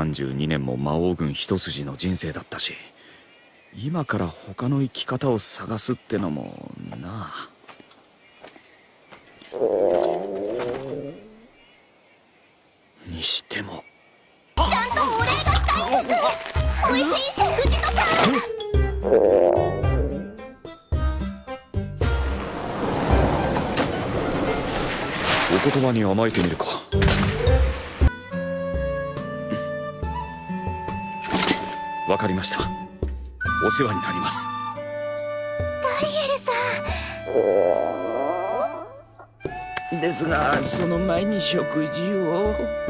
32年も魔王軍一筋の人生だったし、今から他の生き方を探すってのもなあ。にしてもちゃんとお礼がしたいんです。美味しい食事とか。お言葉に甘えてみるか。わかりました。お世話になります。ガリエルさん。ですが、その前に食事を。